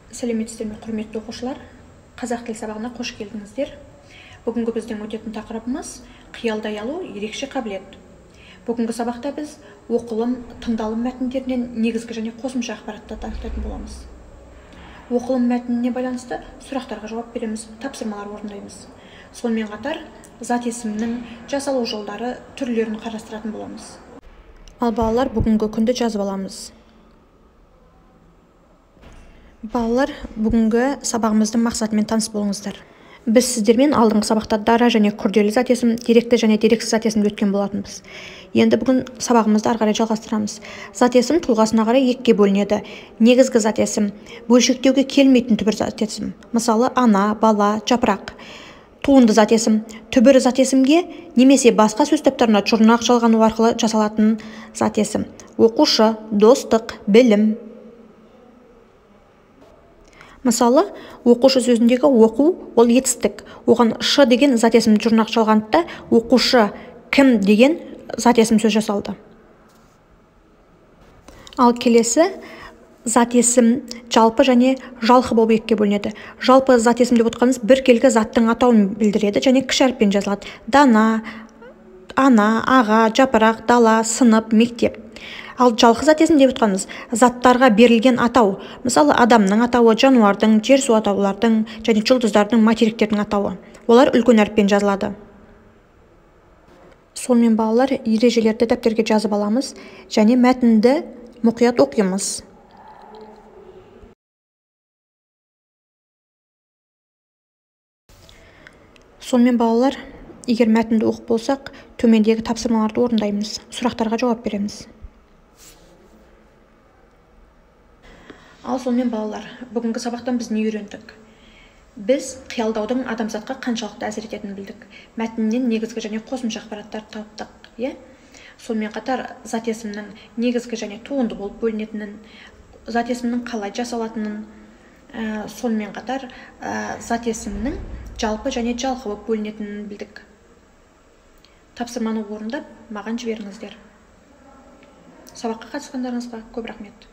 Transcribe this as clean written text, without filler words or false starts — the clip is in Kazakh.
Сәлеметсіздер ме, құрметті оқушылар? Қазақ тіл сабағына қош келдіңіздер. Бүгінгі біздің өтетін тақырыбымыз қиялдай алу ерекше қабілет. Бүгінгі сабақта біз оқылым, тыңдалым мәтіндерінен негізгі және қосымша ақпаратты анықтайтын боламыз. Оқылым мәтініне байланысты сұрақтарға жауап береміз, тапсырмалар орындаймыз. Сонымен қатар зат есімнің жасалу жолдары, түрлерін қарастыратын боламыз. Ал балалар, бүгінгі күнді жазып аламыз. Балалар, бүгінгі сабағымыздың мақсатымен таныс болыңыздар. Біз сіздермен алдыңғы сабақта дара және күрделі зат есім, деректі және дерексіз зат есімді өткен болатынбыз. Енді бүгін сабағымызды ары қарай жалғастырамыз. Зат есім тұлғасына қарай екіге бөлінеді. Негізгі зат есім, бөлшектеуге келмейтін түбір зат есім. Мысалы, ана, бала, жапырақ. Туынды зат есім, түбір зат есімге немесе басқа сөз таптарына жұрнақ жалғану арқылы жасалатын зат есім. Оқушы, достық, білім. Мысалы, оқушы сөзіндегі оқу ол етістік. Оған ш деген зат есім жұрнақ жалғандықта, оқушы кім деген зат есім сөз жасалды. Ал келесі зат есім жалпы және жалқы болып екіге бөлінеді. Жалпы зат есім деп отырғанымыз біркелкі заттың атауын білдіреді және кіші әріппен жазылады. Дана, ана, аға, жапырақ, дала, сынып, мектеп. Ал жалқы зат есім деп отырғанымыз заттарға берілген атау. Мысалы, адамның атауы, жануардың, жер су атаулардың және жұлдыздардың, материктердің атауы. Олар үлкен әріппен жазылады. Сонымен балалар, ережелерді дәптерге жазып аламыз және мәтінді мұқият оқимыз. Сонымен балалар, егер мәтінді оқып болсақ, төмендегі тапсырмаларды орындаймыз, сұрақтарға жауап береміз. Ал сонымен балалар, бүгінгі сабақтан біз не үйрендік? Біз қиялдаудың адамзатқа қаншалықты әсер ететінін білдік. Мәтіннен негізгі және қосымша ақпараттарды таптық. Сонымен қатар зат есімнің негізгі және туынды болып бөлінетінін, зат есімнің қалай жасалатынын, сонымен қатар зат есімнің жалпы және жалқы болып бөлінетінін білдік. Тапсырманы орындап, маған жіберіңіздер. Сабаққа қатысқандарыңызға көп рахмет.